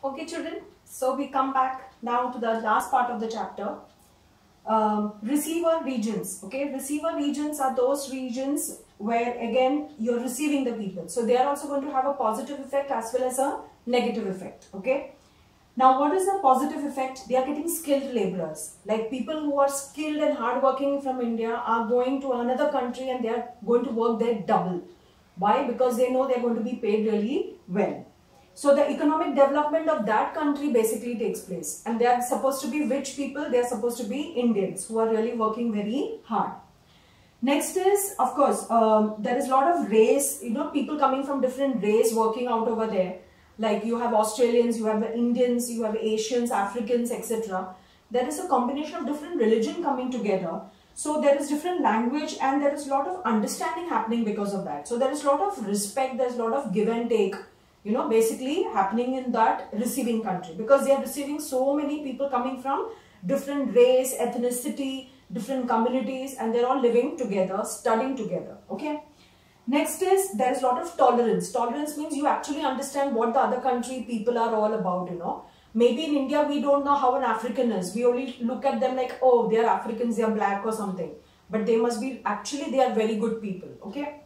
Okay, children, so we come back now to the last part of the chapter. Receiver regions. Okay, receiver regions are those regions where again you're receiving the people. So they are also going to have a positive effect as well as a negative effect. Okay. Now what is the positive effect? They are getting skilled laborers. Like people who are skilled and hardworking from India are going to another country and they are going to work there double. Why? Because they know they are going to be paid really well. So the economic development of that country basically takes place, and they are supposed to be rich people. They are supposed to be Indians who are really working very hard. Next is, of course, there is a lot of race, people coming from different race working out over there. Like you have Australians, you have Indians, you have Asians, Africans, etc. There is a combination of different religion coming together. So there is different language and there is a lot of understanding happening because of that. So there is a lot of respect, there is a lot of give and take, basically happening in that receiving country, because they are receiving so many people coming from different race, ethnicity, different communities, and they're all living together, studying together. Okay. Next is there is a lot of tolerance. Tolerance means you actually understand what the other country people are all about, Maybe in India, we don't know how an African is. We only look at them like, oh, they are Africans, they are black or something. But they must be, actually, they are very good people. Okay.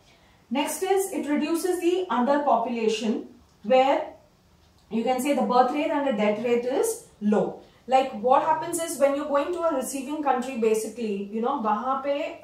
Next is it reduces the underpopulation, where you can say the birth rate and the death rate is low. Like what happens is when you're going to a receiving country, basically, wahan pe,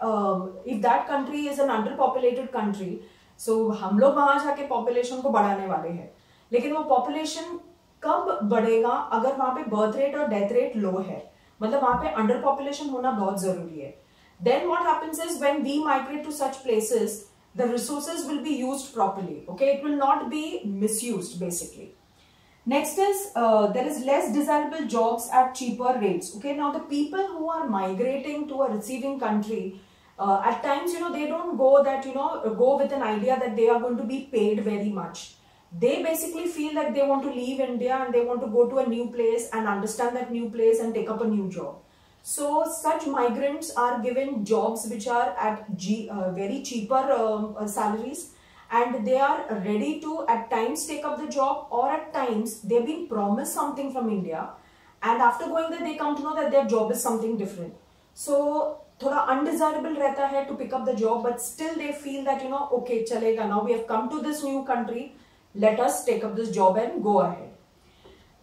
if that country is an underpopulated country, so हम लोग वहां जाके population को बढ़ाने वाले हैं. लेकिन वो population कब बढ़ेगा अगर वहां पे birth rate और death rate low है. मतलब वहां पे underpopulation होना बहुत जरूरी है. Then what happens is when we migrate to such places, the resources will be used properly. Okay, it will not be misused basically. Next is there is less desirable jobs at cheaper rates. Okay, now the people who are migrating to a receiving country, at times they don't go that go with an idea that they are going to be paid very much. They basically feel that they want to leave India and they want to go to a new place and understand that new place and take up a new job. So such migrants are given jobs which are at very cheaper salaries, and they are ready to at times take up the job, or at times they've been promised something from India and after going there they come to know that their job is something different. So thoda undesirable rehta hai to pick up the job, but still they feel that okay, chalega, now we have come to this new country, let us take up this job and go ahead.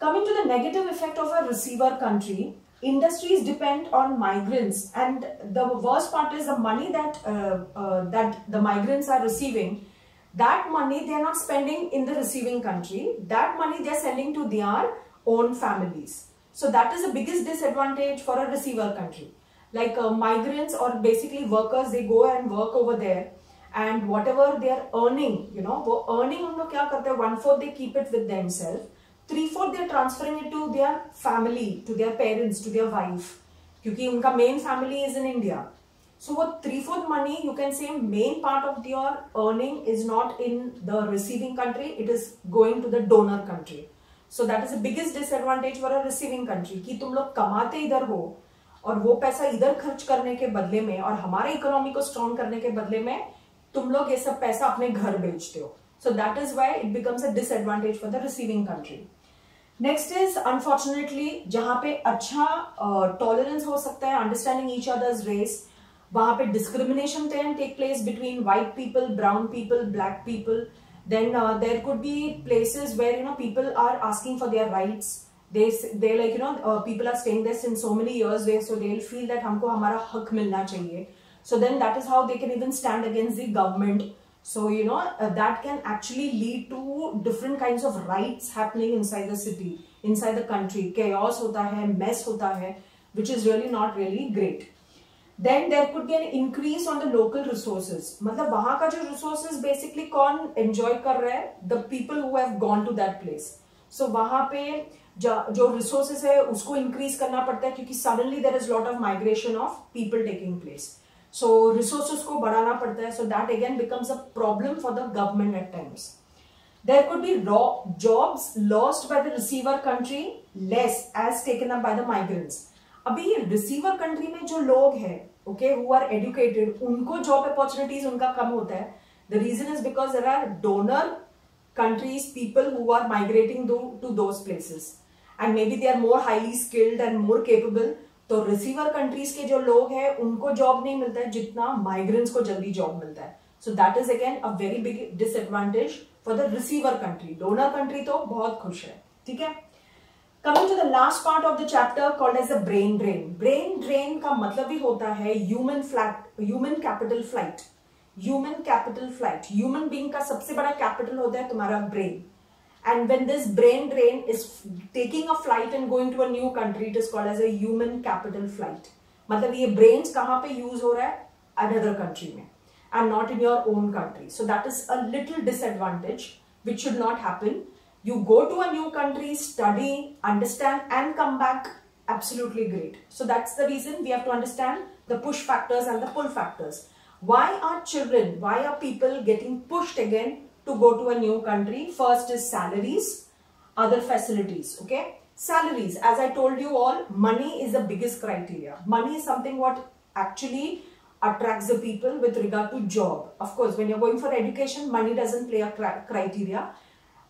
Coming to the negative effect of a receiver country, industries depend on migrants, and the worst part is the money that that the migrants are receiving. That money they are not spending in the receiving country. That money they are sending to their own families. So that is the biggest disadvantage for a receiver country. Like migrants or basically workers, they go and work over there, and whatever they are earning, वो earning हम लोग क्या करते हैं? 1/4 they keep it with themselves. 3/4 they are transferring it to their family, to their parents, to their wife, क्योंकि उनका main family is in India. So what 3/4 money, you can say main part of your earning is not in the receiving country, it is going to the donor country. So that is the biggest disadvantage for a receiving country, कि तुम लोग कमाते इधर हो और वो पैसा इधर खर्च करने के बदले में और हमारे इकोनॉमी को स्ट्रॉन्ग करने के बदले में तुम लोग ये सब पैसा अपने घर बेचते हो. So that is why it becomes a disadvantage for the receiving country. Next is unfortunately जहाँ पे अच्छा tolerance हो सकता है, understanding each other's race, वहाँ पे discrimination can take place between white people, brown people, black people. Then there could be places where people are asking for their rights. They like people are staying there since so many years there, so they'll feel that हमको हमारा हक मिलना चाहिए. So then that is how they can even stand against the government. So that can actually lead to different kinds of riots happening inside the city, inside the country. Chaos hota hai, mess hota hai, which is really not really great. Then there could be an increase on the local resources. मतलब वहाँ का जो resources basically कौन enjoy कर रहा है? The people who have gone to that place. So वहाँ पे जो resources है उसको increase करना पड़ता है, क्योंकि suddenly there is lot of migration of people taking place. So resources को बढ़ाना पड़ता है. So that again becomes a problem for the government at times. There could be jobs lost by the receiver country, less as taken up by the migrants. अभी receiver country में जो लोग हैं, okay, who are educated, उनको job opportunities उनका कम होता है. The reason is because there are donor countries people who are migrating to those places, and maybe they are more highly skilled and more capable. तो receiver countries के जो लोग हैं उनको जॉब नहीं मिलता है जितना माइग्रेंट्स को जल्दी जॉब मिलता है. सो that is again a very big disadvantage for the receiver country. Donor country तो बहुत खुश है. ठीक है. Coming to the last part of the chapter called as the brain drain. Brain drain का मतलब ही होता है human capital flight. Human capital flight. Human being का सबसे बड़ा capital होता है तुम्हारा brain. And when this brain drain is taking a flight and going to a new country, it is called as a human capital flight. मतलब ये brains कहाँ पे use हो रहा है? Another country में, and not in your own country. So that is a little disadvantage which should not happen. You go to a new country, study, understand, and come back. Absolutely great. So that's the reason we have to understand the push factors and the pull factors. Why are people getting pushed again to go to a new country? First is salaries, other facilities. Okay, salaries. As I told you all, money is the biggest criteria. Money is something what actually attracts the people with regard to job. Of course, when you're going for education, money doesn't play a criteria.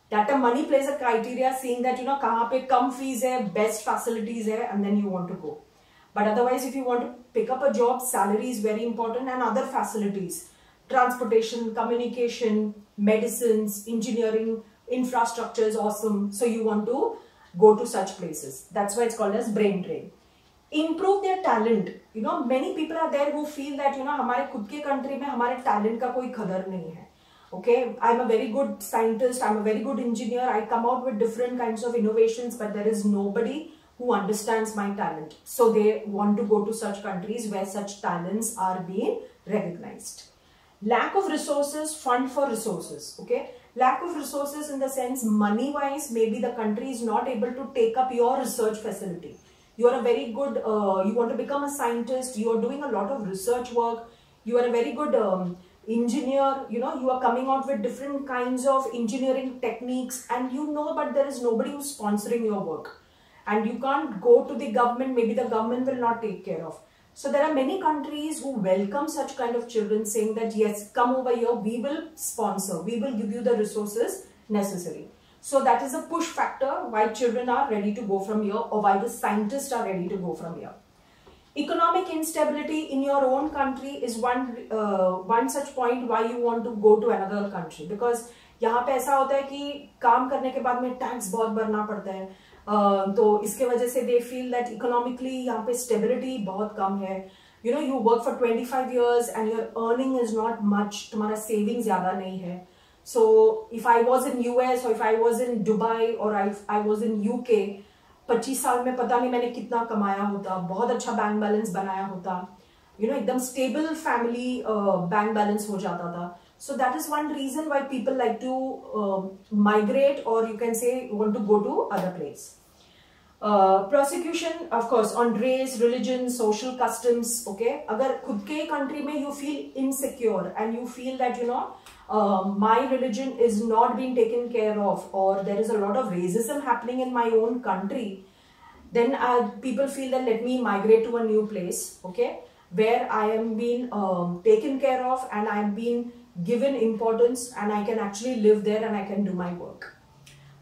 That money plays a criteria, seeing that कहाँ पे कम fees है, best facilities है, and then you want to go. But otherwise, if you want to pick up a job, salary is very important, and other facilities, transportation, communication, medicines, engineering, infrastructure is awesome. So you want to go to such places. That's why it's called as brain drain. Improve their talent. Many people are there who feel that हमारे खुद के country में हमारे talent का कोई कदर नहीं है. Okay, I'm a very good scientist, I'm a very good engineer, I come out with different kinds of innovations, but there is nobody who understands my talent. So they want to go to such countries where such talents are being recognized. Lack of resources, fund for resources. Okay, lack of resources in the sense money wise, maybe the country is not able to take up your research facility. You are a very good, you want to become a scientist, you are doing a lot of research work, you are a very good engineer, you are coming out with different kinds of engineering techniques, and but there is nobody who's sponsoring your work, and you can't go to the government, maybe the government will not take care of. So there are many countries who welcome such kind of children, saying that yes, come over here, we will sponsor, we will give you the resources necessary. So that is a push factor why children are ready to go from here, or why the scientists are ready to go from here. Economic instability in your own country is one such point why you want to go to another country, because यहाँ पे ऐसा होता है कि काम करने के बाद में टैक्स बहुत भरना पड़ता है, तो इसके वजह से they feel that economically यहाँ पे stability बहुत कम है. You work for 25 years and your earning is not much, तुम्हारा savings ज़्यादा नहीं है. So if I was in US or if I was in Dubai or if I was in UK, 25 साल में पता नहीं मैंने कितना कमाया होता, बहुत अच्छा बैंक बैलेंस बनाया होता, एकदम स्टेबल फैमिली बैंक बैलेंस हो जाता था. So that is one reason why people like to migrate, और you can say want to go to other place. Prosecution of course on race, religion, social customs. Okay, अगर खुद के country में you feel insecure and you feel that my religion is not being taken care of, or there is a lot of racism happening in my own country, then people feel that let me migrate to a new place, okay, where I am being taken care of and I am being given importance, and I can actually live there and I can do my work.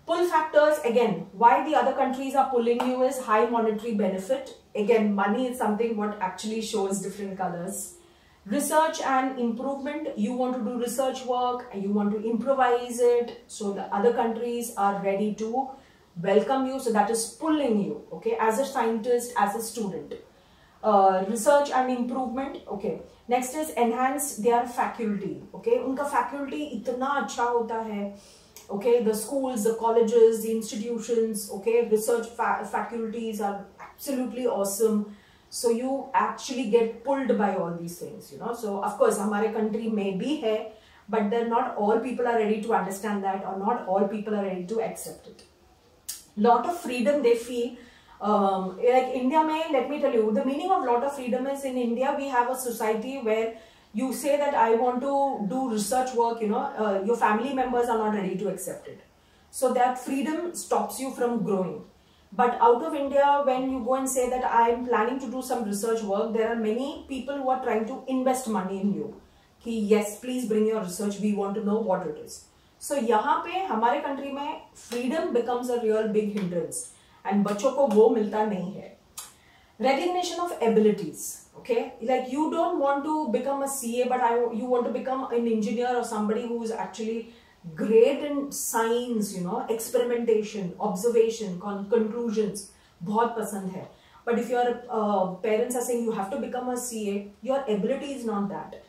Pull factors, again, why the other countries are pulling you is high monetary benefit. Again, money is something what actually shows different colors. Research and improvement, you want to do research work and you want to improvise it, so the other countries are ready to welcome you, so that is pulling you, okay, as a scientist, as a student. Research and improvement. Okay, next is enhance their faculty. Okay, उनका faculty इतना अच्छा होता है. Okay, the schools, the colleges, the institutions, okay, research faculties are absolutely awesome. So you actually get pulled by all these things, So of course, हमारे country में भी है, but then not all people are ready to understand that, or not all people are ready to accept it. Lot of freedom they feel. Like India में, let me tell you, the meaning of lot of freedom is, in India we have a society where you say that I want to do research work, your family members are not ready to accept it. So that freedom stops you from growing. But out of India, when you go and say that I am planning to do some research work, there are many people who are trying to invest money in you. Ki, yes, please bring your research. We want to know what it is. So यहाँ पे हमारे country में freedom becomes a real big hindrance and बच्चों को वो मिलता नहीं है. Recognition of abilities, okay? Like you don't want to become a CA, but you want to become an engineer or somebody who is actually great in science, you know, experimentation, observation, conclusions. बहुत पसंद है. But if your parents are saying you have to become a CA, your ability is not that.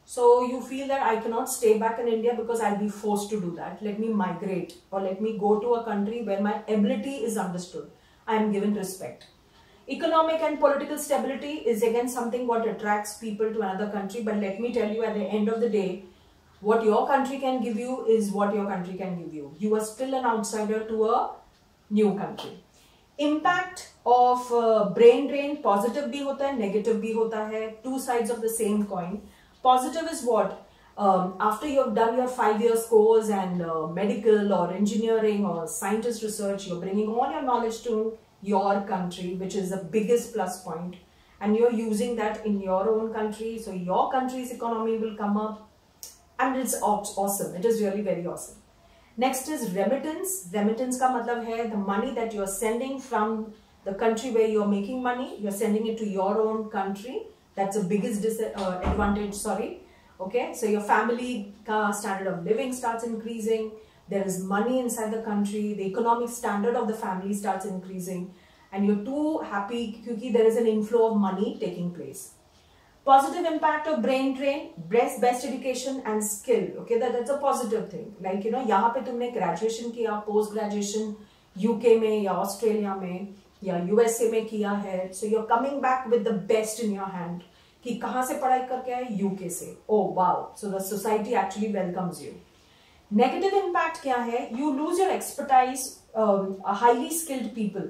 So you feel that I cannot stay back in India because I'll be forced to do that. Let me migrate or let me go to a country where my ability is understood. I am given respect. Economic and political stability is again something what attracts people to another country. But let me tell you, at the end of the day, what your country can give you is what your country can give you. You are still an outsider to a new country. Impact of brain drain, positive भी होता है, negative भी होता है. Two sides of the same coin. Positive is what? After you have done your 5 years course and medical or engineering or scientist research, you're bringing all your knowledge to your country, which is the biggest plus point, and you're using that in your own country, so your country's economy will come up, and it's awesome. It is really very awesome. Next is remittance. Remittance का मतलब है the money that you're sending from the country where you're making money, you're sending it to your own country. That's the biggest advantage, sorry. Okay, so your family standard of living starts increasing. There is money inside the country, the economic standard of the family starts increasing, and you're too happy because there is an inflow of money taking place. Positive impact of brain drain, best education and skill. Okay, that's a positive thing. Like, you know, यहाँ पे तुमने graduation किया, post graduation UK में या Australia में या USA में किया है, so you're coming back with the best in your hand. कि कहाँ से पढ़ाई करके आए? UK से. Oh wow! So the society actually welcomes you. Negative impact क्या है? You lose your expertise, highly skilled people.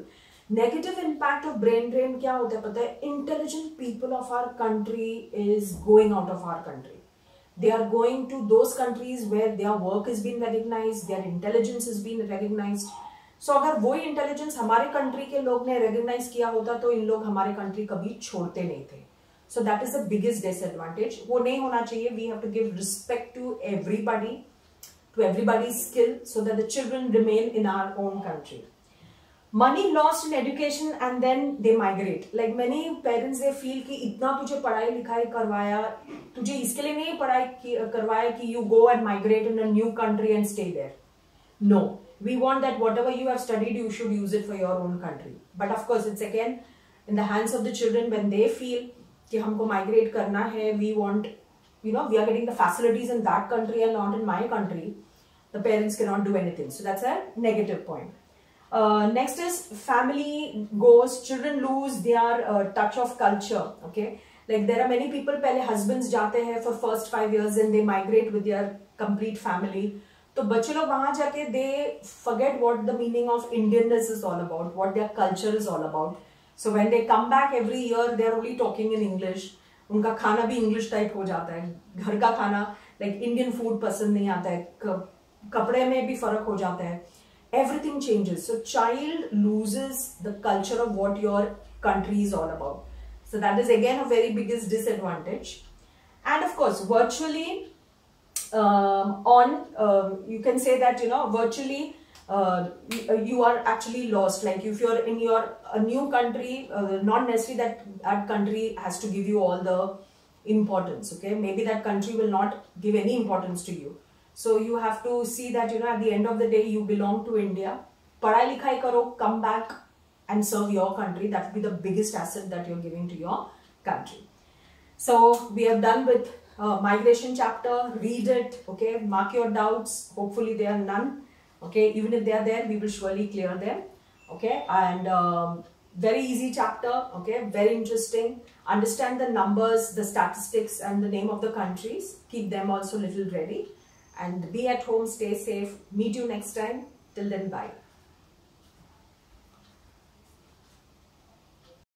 Negative impact of brain drain क्या होता है पता है? Intelligent people of our country is going out of our country. They are going to those countries where their work is being recognized, their intelligence is being recognized. So अगर वही intelligence हमारे country के लोग ने recognize किया होता तो इन लोग हमारे country कभी छोड़ते नहीं थे. So that is the biggest disadvantage. वो नहीं होना चाहिए. We have to give respect to everybody. To everybody's skill, so that the children remain in our own country. Money lost in education and then they migrate. Like many parents, they feel कि इतना तुझे पढ़ाई लिखाई करवाया, तुझे इसके लिए नहीं पढ़ाई करवाया कि you go and migrate in a new country and stay there. No, we want that whatever you have studied, you should use it for your own country. But of course, it's again in the hands of the children when they feel कि हमको migrate करना है, we want, you know, we are getting the facilities in that country and not in my country. The parents cannot do anything. So that's a negative point. Next is family goes, children lose their touch of culture. Okay, like there are many people पहले husbands जाते हैं for first 5 years and they migrate with their complete family. तो बच्चे लोग वहाँ जाके they forget what the meaning of Indianness is all about, what their culture is all about. So when they come back every year, they are only talking in English. उनका खाना भी English type हो जाता है. घर का खाना like Indian food पसंद नहीं आता है. कपड़े में भी फर्क हो जाता है. Everything changes. So child loses the culture of what your country is all about. So that is again a very biggest disadvantage. And of course, virtually you can say that, you know, virtually you are actually lost. Like if you're in a new country, not necessarily that country has to give you all the importance. Okay, maybe that country will not give any importance to you. So you have to see that, you know, at the end of the day, you belong to India. पढ़ाई लिखाई करो, come back and serve your country. That will be the biggest asset that you're giving to your country. So we have done with migration chapter. Read it. Okay, mark your doubts. Hopefully there are none. Okay, even if they are there, we will surely clear them. Okay, and very easy chapter. Okay, very interesting. Understand the numbers, the statistics, and the name of the countries. Keep them also little ready. And be at home, stay safe. Meet you next time. Till then, bye.